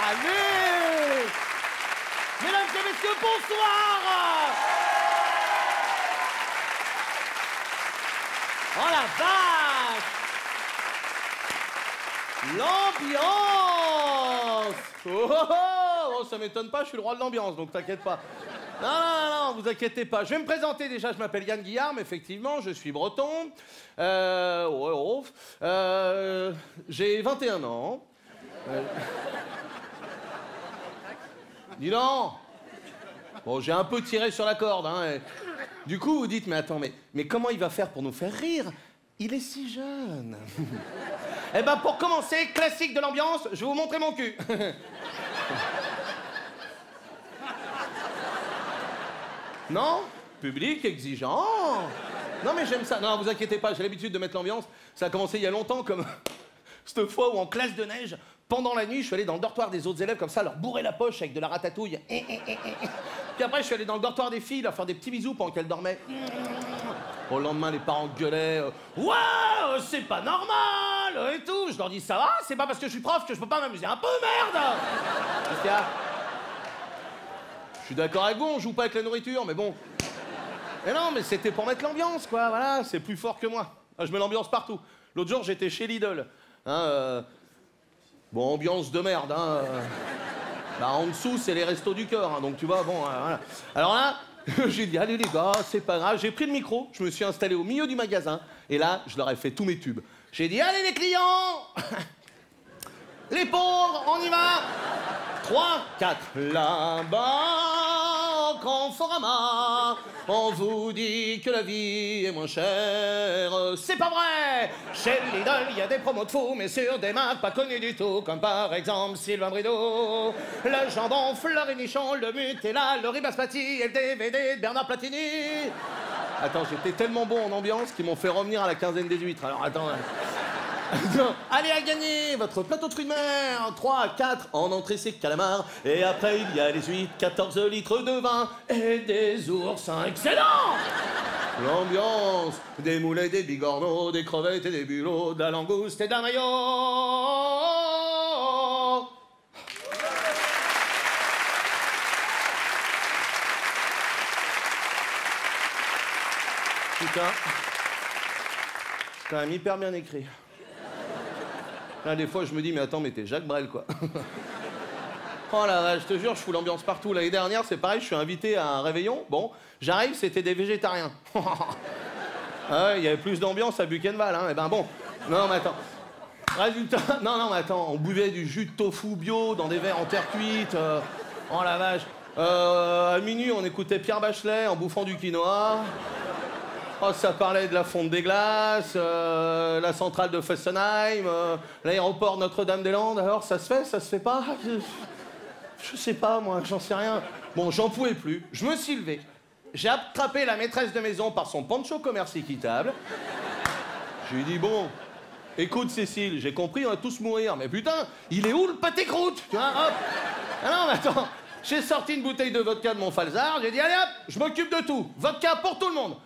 Allez! Mesdames et messieurs, bonsoir! Oh la vache! L'ambiance! Oh, oh, oh, oh, ça m'étonne pas, je suis le roi de l'ambiance, donc t'inquiète pas. Non, non, non, non, vous inquiétez pas. Je vais me présenter déjà, je m'appelle Yann Guillarme, effectivement, je suis breton. J'ai 21 ans. Dis donc. Bon, j'ai un peu tiré sur la corde, hein. Et... Du coup, vous dites, mais attends, mais comment il va faire pour nous faire rire? Il est si jeune. Eh ben, pour commencer, classique de l'ambiance, je vais vous montrer mon cul. Non? Public exigeant. Non, mais j'aime ça. Non, vous inquiétez pas, j'ai l'habitude de mettre l'ambiance. Ça a commencé il y a longtemps, comme cette fois où en classe de neige, pendant la nuit, je suis allé dans le dortoir des autres élèves, comme ça, leur bourrer la poche avec de la ratatouille. Puis après, je suis allé dans le dortoir des filles, leur faire des petits bisous pendant qu'elles dormaient. Au lendemain, les parents gueulaient. Ouais, c'est pas normal et tout. Je leur dis, ça va, c'est pas parce que je suis prof que je peux pas m'amuser un peu, merde. Qu'est-ce qu'il y a? Je suis d'accord avec vous, on joue pas avec la nourriture, mais bon. Mais non, mais c'était pour mettre l'ambiance, quoi, voilà, c'est plus fort que moi. Ah, je mets l'ambiance partout. L'autre jour, j'étais chez Lidl. Hein, bon, ambiance de merde, hein. Bah, en dessous, c'est les restos du cœur, hein, donc tu vois, bon, voilà. Alors là, j'ai dit, allez les gars, c'est pas grave. J'ai pris le micro, je me suis installé au milieu du magasin, et là, je leur ai fait tous mes tubes. J'ai dit, allez les clients. Les pauvres, on y va. 3, 4, là-bas, au Conforama, on vous dit que la vie est moins chère. C'est pas vrai. Chez Lidl, il y a des promos de fou, mais sur des marques pas connues du tout, comme par exemple Sylvain Brideau, le jambon Fleury Nichon, le Nutella, le riz basmati et le DVD de Bernard Platini. Attends, j'étais tellement bon en ambiance qu'ils m'ont fait revenir à la quinzaine des huîtres. Alors attends... Allez à gagner votre plateau de fruits de mer. 3, 4 en entrée c'est calamar. Et après il y a les huîtres, 14 litres de vin et des oursins excellents. L'ambiance, des moulets, des bigorneaux, des crevettes et des bulots, de la langouste et d'un maillot. Putain, c'est quand même hyper bien écrit. Là, des fois, je me dis, mais attends, mais t'es Jacques Brel, quoi. Oh là là, je te jure, je fous l'ambiance partout. L'année dernière, c'est pareil, je suis invité à un réveillon. Bon, j'arrive, c'était des végétariens. Ah ouais, il y avait plus d'ambiance à Buchenwald, hein. Eh ben bon, non, mais attends. Résultat, non, mais attends, on buvait du jus de tofu bio dans des verres en terre cuite. Oh la vache. À minuit, on écoutait Pierre Bachelet en bouffant du quinoa. Oh, ça parlait de la fonte des glaces, la centrale de Fessenheim, l'aéroport Notre-Dame-des-Landes. Alors, ça se fait pas? Je sais pas, moi, j'en sais rien. Bon, j'en pouvais plus. Je me suis levé. J'ai attrapé la maîtresse de maison par son poncho commerce équitable. Je lui ai dit, bon, écoute, Cécile, j'ai compris, on va tous mourir, mais putain, il est où le pâté croûte? Tu vois, hop. Ah non, mais attends. J'ai sorti une bouteille de vodka de mon falzar, j'ai dit, allez hop, je m'occupe de tout. Vodka pour tout le monde.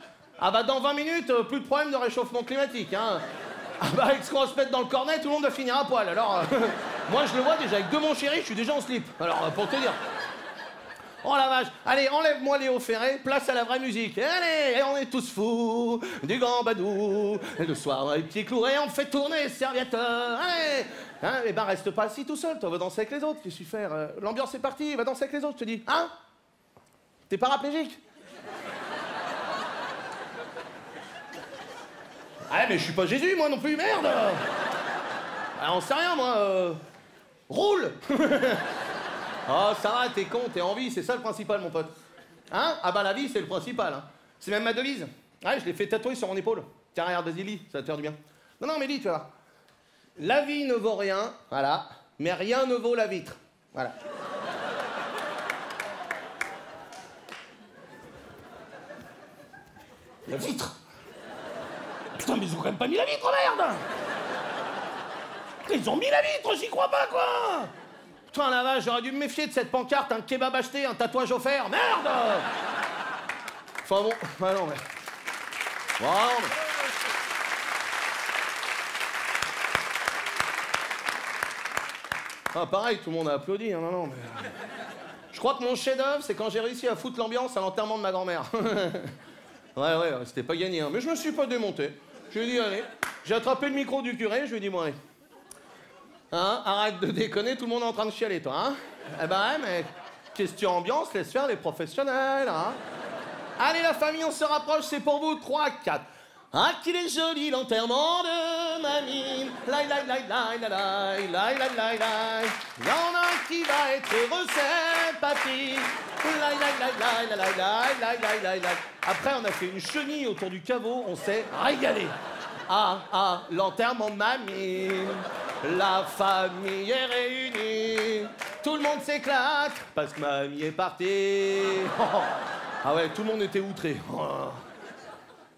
Ah bah dans 20 minutes, plus de problème de réchauffement climatique, hein. Ah bah avec ce qu'on va se mettre dans le cornet, tout le monde va finir à poil. Alors, moi je le vois déjà, avec deux mon chéri, je suis déjà en slip. Alors, pour te dire. Oh la vache. Allez, enlève-moi Léo Ferré, place à la vraie musique. Allez, on est tous fous du gambadou. Le soir, les pieds cloués, on fait tourner les serviettes. Allez. Hein, eh ben reste pas assis tout seul, toi, va danser avec les autres. Qu'est-ce que tu fais? L'ambiance est partie, va danser avec les autres, je te dis. Hein? T'es paraplégique? Ah mais je suis pas Jésus, moi non plus, merde. Ah, on sait rien, moi. Roule. Oh, ça va, t'es con, t'es en vie, c'est ça le principal, mon pote. Hein? Ah bah la vie, c'est le principal, hein. C'est même ma devise. Ah, je l'ai fait tatouer sur mon épaule. Tiens, regarde, vas-y, lis, ça va te faire du bien. Non, mais lis, tu vois. La vie ne vaut rien, voilà, mais rien ne vaut la vitre. Voilà. La vitre? Putain, mais ils ont quand même pas mis la vitre, merde! Ils ont mis la vitre, j'y crois pas, quoi! Putain, la vache, j'aurais dû me méfier de cette pancarte, un kebab acheté, un tatouage offert, merde! Enfin bon, ah non, mais... Bon, mais... Ah, pareil, tout le monde a applaudi. Hein, non, mais... Je crois que mon chef-d'œuvre, c'est quand j'ai réussi à foutre l'ambiance à l'enterrement de ma grand-mère. ouais, c'était pas gagné, hein. Mais je me suis pas démonté. Je lui ai dit, allez. J'ai attrapé le micro du curé, je lui ai dit, bon, allez. Hein, arrête de déconner, tout le monde est en train de chialer, toi, hein. Eh ben, ouais, mais question ambiance, laisse faire les professionnels, hein. Allez, la famille, on se rapproche, c'est pour vous, 3, 4. Ah, qu'il est joli l'enterrement de mamie. Laï, laï, laï, laï, laï, laï, laï, laï, laï, laï. Il y en a un qui va être heureux, c'est papy. Laï, laï, laï, laï, laï, laï, laï, laï, laï, laï. Après, on a fait une chenille autour du caveau, on s'est régalé. Ah, l'enterrement de mamie. La famille est réunie. Tout le monde s'éclate parce que mamie est partie. Ah ouais, tout le monde était outré.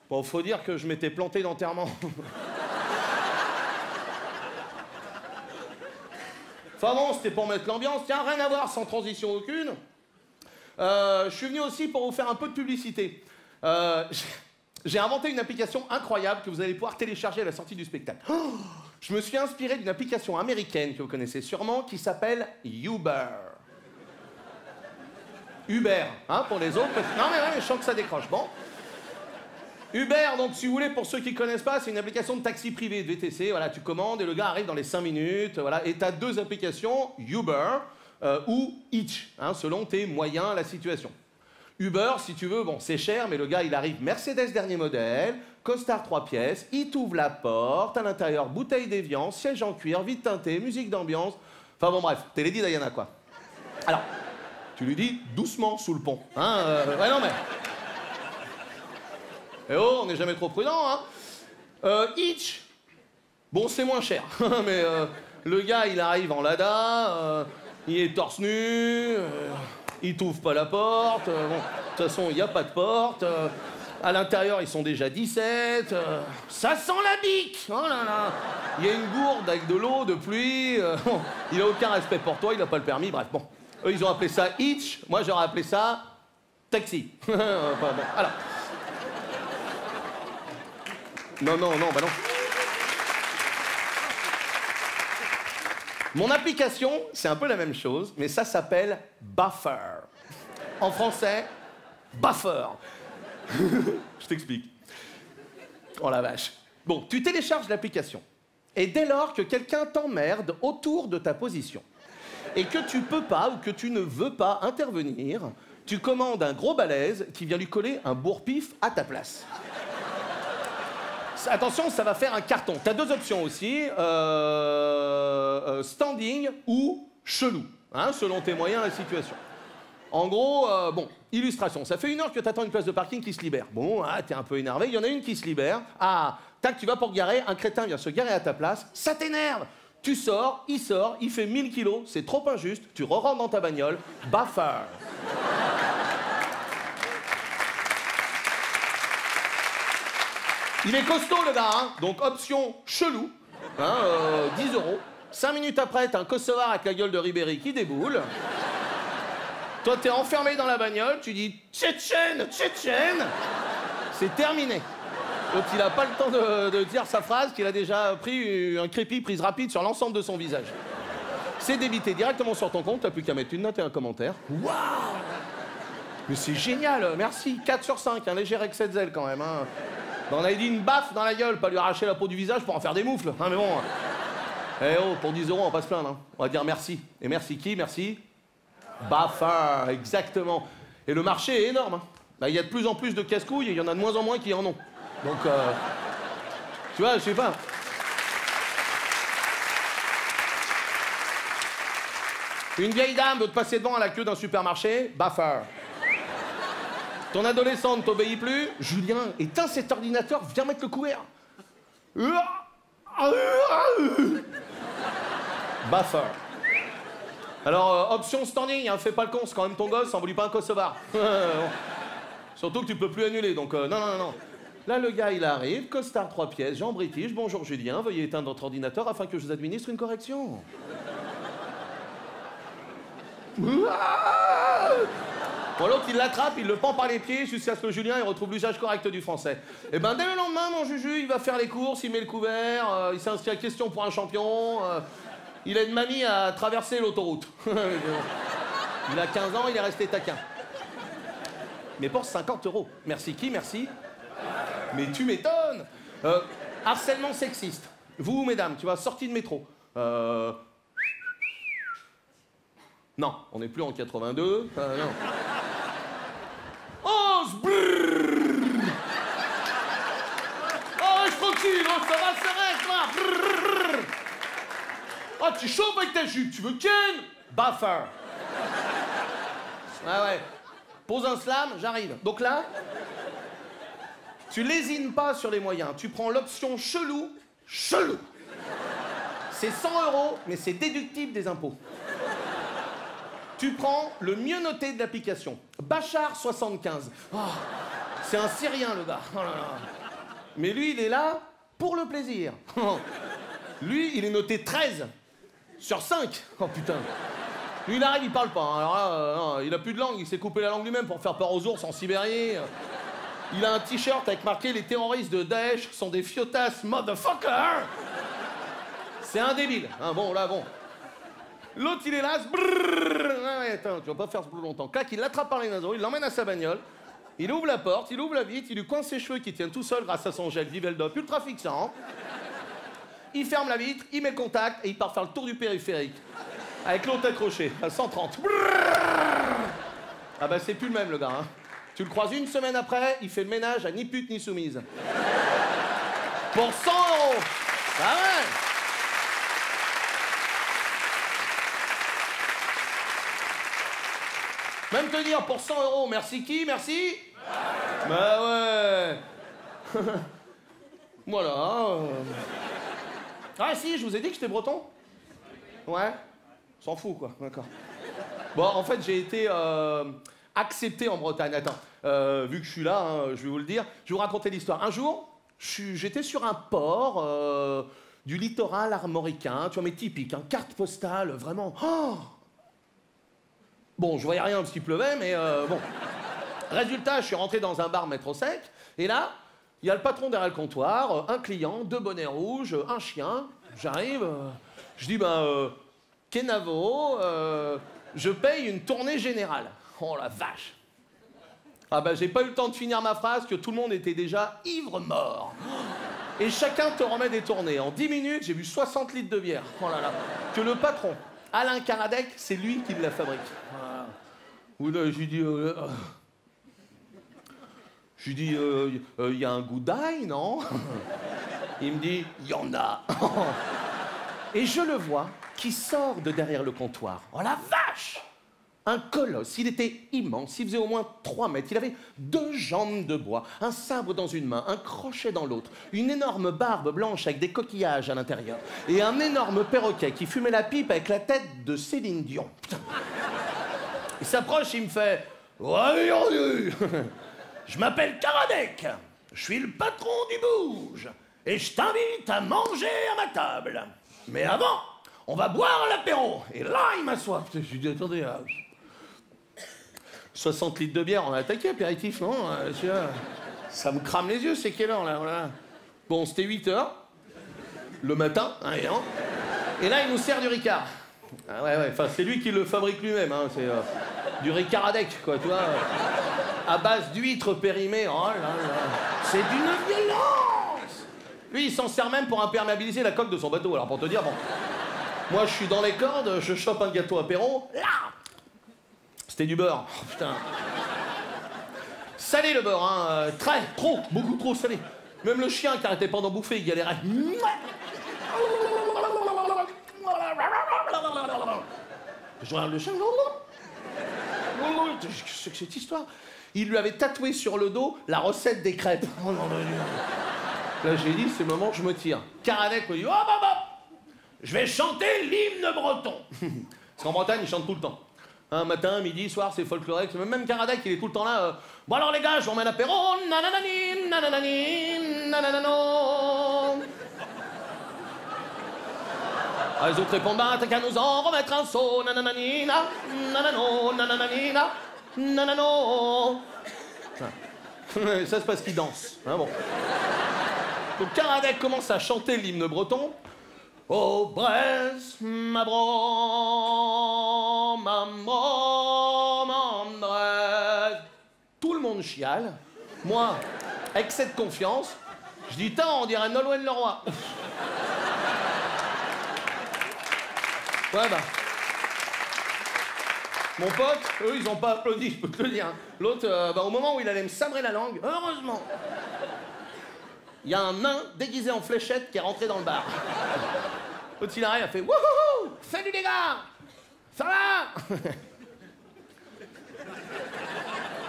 Bon, faut dire que je m'étais planté d'enterrement. Enfin bon, c'était pour mettre l'ambiance. Tiens, rien à voir, sans transition aucune. Je suis venu aussi pour vous faire un peu de publicité. J'ai inventé une application incroyable que vous allez pouvoir télécharger à la sortie du spectacle. Oh, je me suis inspiré d'une application américaine que vous connaissez sûrement qui s'appelle Uber. Uber, hein, pour les autres. Non mais ouais, je sens que ça décroche. Bon. Uber, donc si vous voulez, pour ceux qui ne connaissent pas, c'est une application de taxi privé, de VTC. Voilà, tu commandes et le gars arrive dans les 5 minutes. Voilà, et tu as 2 applications, Uber ou Hitch, hein, selon tes moyens, la situation. Uber, si tu veux, bon, c'est cher, mais le gars, il arrive Mercedes dernier modèle, costard 3 pièces, il t'ouvre la porte, à l'intérieur, bouteille d'évian, siège en cuir, vide teinté, musique d'ambiance. Enfin bon, bref, t'es Lady Diana, quoi. Alors, tu lui dis doucement sous le pont. Hein, ouais, non, mais... Eh oh, on n'est jamais trop prudent, hein. Hitch, bon, c'est moins cher, mais le gars, il arrive en Lada, il est torse nu, il t'ouvre pas la porte, bon, de toute façon, il n'y a pas de porte, à l'intérieur, ils sont déjà 17, ça sent la bique, oh là là, il y a une gourde avec de l'eau, de pluie, bon, il a aucun respect pour toi, il a pas le permis, bref, bon. Eux, ils ont appelé ça Hitch, moi, j'aurais appelé ça taxi. Bon, alors... Non, bah non. Mon application, c'est un peu la même chose, mais ça s'appelle Buffer. En français, Buffer. Je t'explique. Oh la vache. Bon, tu télécharges l'application. Et dès lors que quelqu'un t'emmerde autour de ta position, et que tu peux pas ou que tu ne veux pas intervenir, tu commandes un gros balèze qui vient lui coller un bourre-pif à ta place. Attention, ça va faire un carton. T'as 2 options aussi, standing ou chelou, hein, selon tes moyens, la situation. En gros, bon, illustration, ça fait 1 heure que t'attends une place de parking qui se libère. Bon, ah, t'es un peu énervé, il y en a une qui se libère. Ah, tac, tu vas pour te garer, un crétin vient se garer à ta place, ça t'énerve. Tu sors, il fait 1000 kilos, c'est trop injuste, tu re-rentres dans ta bagnole, Buffer. Il est costaud, le gars, hein. Donc option chelou, hein, 10 €. 5 minutes après, t'as un Kosovar avec la gueule de Ribéry qui déboule. Toi, t'es enfermé dans la bagnole, tu dis « Tchétchène, Tchétchène !» C'est terminé. Donc il a pas le temps de dire sa phrase, qu'il a déjà pris un crépi prise rapide sur l'ensemble de son visage. C'est débité directement sur ton compte, t'as plus qu'à mettre une note et un commentaire. Waouh! Mais c'est génial, merci. 4 sur 5, un léger excès de zèle quand même, hein. On avait dit une baffe dans la gueule, pas lui arracher la peau du visage pour en faire des moufles. Hein, mais bon. Eh oh, pour 10 €, on va pas se plaindre. Hein. On va dire merci. Et merci qui? Merci Buffer, exactement. Et le marché est énorme. Hein. Là, il y a de plus en plus de casse-couilles et il y en a de moins en moins qui en ont. Donc, tu vois, je sais pas. Une vieille dame veut te passer devant à la queue d'un supermarché, Buffer. Ton adolescent ne t'obéit plus, Julien, éteins cet ordinateur, viens mettre le couvert. Buffer. Alors, option standing, hein, fais pas le con, c'est quand même ton gosse, envoie-lui pas un Kosovar. Surtout que tu peux plus annuler, donc non. Là, le gars, il arrive, costard 3 pièces, Jean British, bonjour Julien, veuillez éteindre votre ordinateur afin que je vous administre une correction. Bon, l'autre, il l'attrape, il le pend par les pieds jusqu'à ce que Julien il retrouve l'usage correct du français. Et ben, dès le lendemain, mon Juju, il va faire les courses, il met le couvert, il s'inscrit à question pour un champion. Il aide mamie à traverser l'autoroute. Il a 15 ans, il est resté taquin. Mais pour 50 €. Merci qui, merci? Mais tu m'étonnes. Harcèlement sexiste. Vous, mesdames, tu vois, sortie de métro. Non, on n'est plus en 82. Non. Oh, oh, je tranquille, oh, ça va, s'arrête, là. Oh, tu chauffes avec ta jupe, tu veux ken? Buffer. Ah ouais. Pose un slam, j'arrive. Donc là, tu lésines pas sur les moyens. Tu prends l'option chelou, chelou. C'est 100 €, mais c'est déductible des impôts. Tu prends le mieux noté de l'application. Bachar 75. Oh, c'est un Syrien, le gars. Oh là là. Mais lui, il est là pour le plaisir. Lui, il est noté 13 sur 5. Oh putain. Lui, il arrive, il parle pas. Alors là, non, il a plus de langue. Il s'est coupé la langue lui-même pour faire peur aux ours en Sibérie. Il a un t-shirt avec marqué « Les terroristes de Daesh sont des fiotas motherfucker ». C'est un débile. Hein, bon, là, bon. L'autre, il est là. Ah ouais, attends, tu vas pas faire plus longtemps. Clac, il l'attrape par les naseaux, il l'emmène à sa bagnole. Il ouvre la porte, il ouvre la vitre, il lui coince ses cheveux qui tiennent tout seul grâce à son gel Viveldop ultra fixant. Il ferme la vitre, il met le contact et il part faire le tour du périphérique. Avec l'autre accroché, à 130. Ah bah c'est plus le même, le gars. Hein. Tu le croises une semaine après, il fait le ménage à ni pute ni soumise. Pour 100 €. Ah ouais. Même te dire, pour 100 €, merci qui, merci? Bah ouais. Voilà. Ah si, je vous ai dit que j'étais breton. Ouais. S'en fout, quoi. D'accord. Bon, en fait, j'ai été accepté en Bretagne. Attends, vu que je suis là, hein, je vais vous le dire. Je vais vous raconter l'histoire. Un jour, j'étais sur un port du littoral armoricain, tu vois, mais typique, hein, carte postale, vraiment. Oh, bon, je voyais rien parce qu'il pleuvait, mais bon. Résultat, je suis rentré dans un bar métro sec, et là, il y a le patron derrière le comptoir, un client, 2 bonnets rouges, un chien. J'arrive, je dis, ben, Kenavo, je paye une tournée générale. Oh la vache. Ah ben, j'ai pas eu le temps de finir ma phrase que tout le monde était déjà ivre-mort. Et chacun te remet des tournées. En 10 minutes, j'ai bu 60 litres de bière. Oh là là. Que le patron, Alain Karadec, c'est lui qui la fabrique. Voilà. Ou là, j'ai dit... je lui dis, il y a un goût d'ail, non? Il me dit, il y en a. Et je le vois qui sort de derrière le comptoir. Oh la vache! Un colosse, il était immense, il faisait au moins 3 mètres. Il avait 2 jambes de bois, un sabre dans une main, un crochet dans l'autre, une énorme barbe blanche avec des coquillages à l'intérieur, et un énorme perroquet qui fumait la pipe avec la tête de Céline Dion. Putain. Il s'approche, il me fait... Ouais, je m'appelle Karadec, je suis le patron du Bouge, et je t'invite à manger à ma table. Mais avant, on va boire l'apéro. Et là, il m'assoit. Je lui dis, attendez, 60 litres de bière, on a attaqué, apéritif, non? Ça me crame les yeux, c'est quelle heure, là, voilà. Bon, c'était 8 h, le matin, hein, et là, il nous sert du Ricard. Ah ouais, enfin, c'est lui qui le fabrique lui-même, hein, c'est du Ricard à deck, quoi, tu vois. À base d'huîtres périmées, oh là là. C'est d'une violence. Lui, il s'en sert même pour imperméabiliser la coque de son bateau, alors pour te dire, bon... Moi, je suis dans les cordes, je chope un gâteau apéro, là. C'était du beurre, oh, putain. Salé le beurre, hein, très, trop, beaucoup trop salé. Même le chien qui arrêtait pas d'en bouffer, il galérait. Je regarde le chien, qu'est-ce que c'est cette histoire? Il lui avait tatoué sur le dos la recette des crêpes. Oh, non, là, j'ai dit, c'est le moment où je me tire. Karadec me dit, oh, je vais chanter l'hymne breton. Parce qu'en Bretagne, ils chantent tout le temps. Un matin, midi, soir, c'est folklorique. Même Karadec, il est tout le temps là. Bon alors les gars, je vous emmène apéro. Nananani, nananani, nananano. Ah, les autres répondent, bah t'as qu'à nous en remettre un saut. Nananani, nanano, nananani, nanano. Ça c'est parce qu'ils dansent. Hein, bon. Donc Karadec commence à chanter l'hymne breton. Oh, Bresse, ma bro, ma Bresse. Tout le monde chiale. Moi, excès de confiance. Je dis, tant, on dirait Nolwenn Leroy. Ouais, bah. Mon pote, eux, ils ont pas applaudi, je peux te le dire. L'autre, au moment où il allait me sabrer la langue, heureusement, il y a un nain déguisé en fléchette qui est rentré dans le bar. L'autre, il arrive, il a fait « Wouhou! Salut les gars! Ça va ?»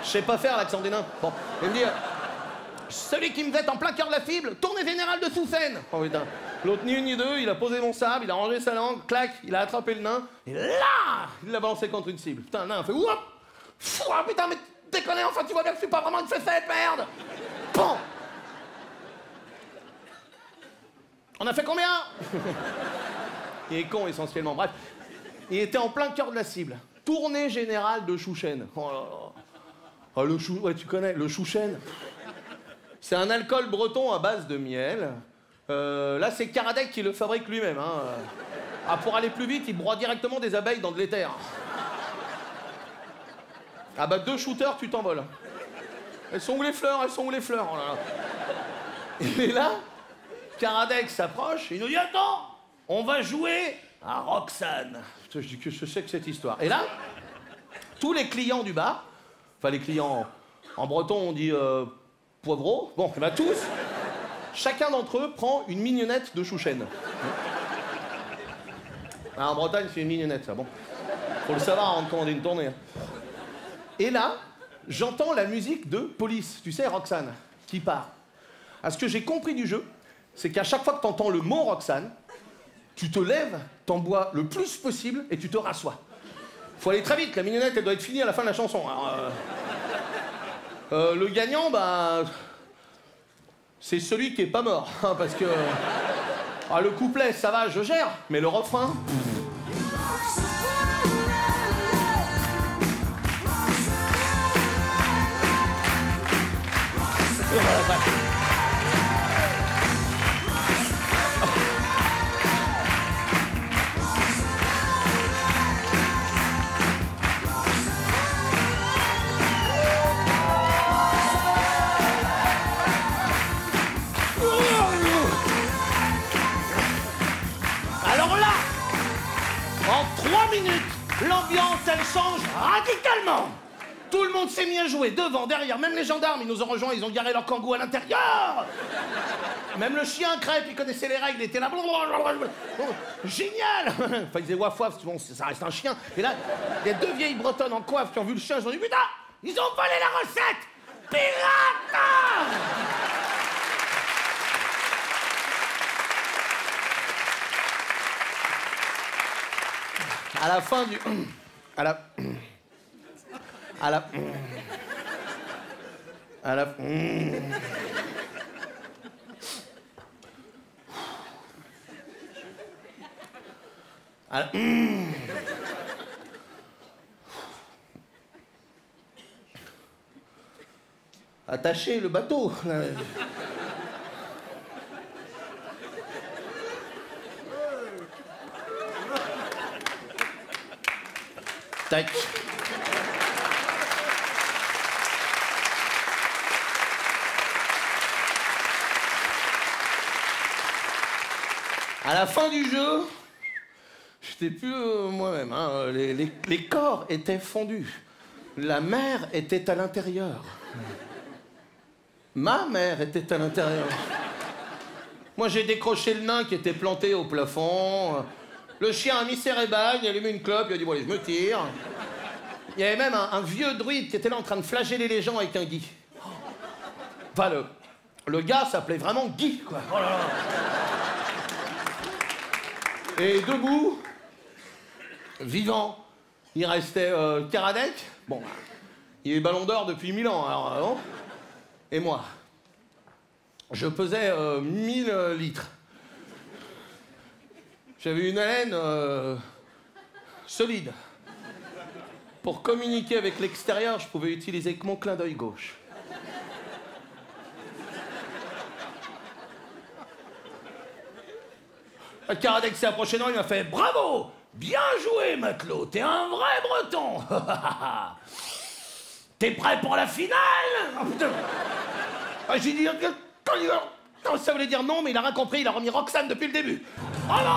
Je sais pas faire l'accent des nains. Bon, il me dit « Celui qui me jette en plein cœur de la fibre, tournée générale de Soussène !» Oh putain. L'autre, ni une ni deux, il a posé mon sable, il a rangé sa langue, clac, il a attrapé le nain, et là, il l'a balancé contre une cible. Putain, le nain a fait « Woup! Ah, putain, mais déconne, enfin, tu vois bien que je suis pas vraiment une fessette, merde !» Bon. On a fait combien? Il est con, essentiellement. Bref, il était en plein cœur de la cible. Tournée générale de Chouchen. Oh là là. Oh, le chou... Ouais, tu connais, le Chouchen. C'est un alcool breton à base de miel. Là, c'est Karadec qui le fabrique lui-même. Hein. Ah, pour aller plus vite, il broie directement des abeilles dans de l'éther. Ah bah, 2 shooters, tu t'envoles. Elles sont où les fleurs? Elles sont où les fleurs? Oh là là. Et là, Karadec s'approche, il nous dit « Attends, on va jouer à Roxane. » Je dis que je sais que cette histoire. Et là, tous les clients du bar, enfin les clients en breton, on dit poivreau. Bon, bah tous, chacun d'entre eux prend une mignonnette de Chouchen. Ah, en Bretagne, c'est une mignonnette, ça. Bon, faut le savoir avant de commander une tournée. Hein. Et là, j'entends la musique de Police, tu sais, Roxane, qui part. À ce que j'ai compris du jeu, c'est qu'à chaque fois que t'entends le mot Roxane, tu te lèves, t'en bois le plus possible et tu te rassois. Faut aller très vite, la mignonnette, elle doit être finie à la fin de la chanson. Alors, le gagnant, bah... c'est celui qui est pas mort, hein, parce que... Ah, le couplet, ça va, je gère, mais le refrain... Alors là, en 3 minutes, l'ambiance, elle change radicalement. Tout le monde s'est mis à jouer, devant, derrière, même les gendarmes, ils nous ont rejoints, ils ont garé leur kangou à l'intérieur. Même le chien crêpe, il connaissait les règles, il était là. Génial. Enfin, il disait waf waf, bon, ça reste un chien. Et là, il y a 2 vieilles bretonnes en coiffe qui ont vu le chien, ils ont dit putain, ils ont volé la recette. Pirate. À la fin du... À la... À la... À la... À la... Attachez le bateau. Tac. À la fin du jeu, j'étais plus moi-même. Hein. Les corps étaient fondus. La mer était à l'intérieur. Ma mère était à l'intérieur. Moi, j'ai décroché le nain qui était planté au plafond. Le chien a mis ses rébagnes, il a allumé une clope, il a dit « Bon, allez, je me tire. » Il y avait même un vieux druide qui était là en train de flageller les gens avec un Guy. Enfin, le gars s'appelait vraiment Guy, quoi. Oh là là. Et debout, vivant, il restait Karadec. Bon, il est ballon d'or depuis 1000 ans, alors non. Et moi, je pesais 1000 litres. J'avais une haleine solide. Pour communiquer avec l'extérieur, je pouvais utiliser que mon clin d'œil gauche. Le Karadec s'est approché de moi, il m'a fait « Bravo! Bien joué, matelot, t'es un vrai breton. T'es prêt pour la finale? » Oh, putain. Ah, j'ai dit... Ça voulait dire non, mais il a rien compris, il a remis Roxane depuis le début. Oh non.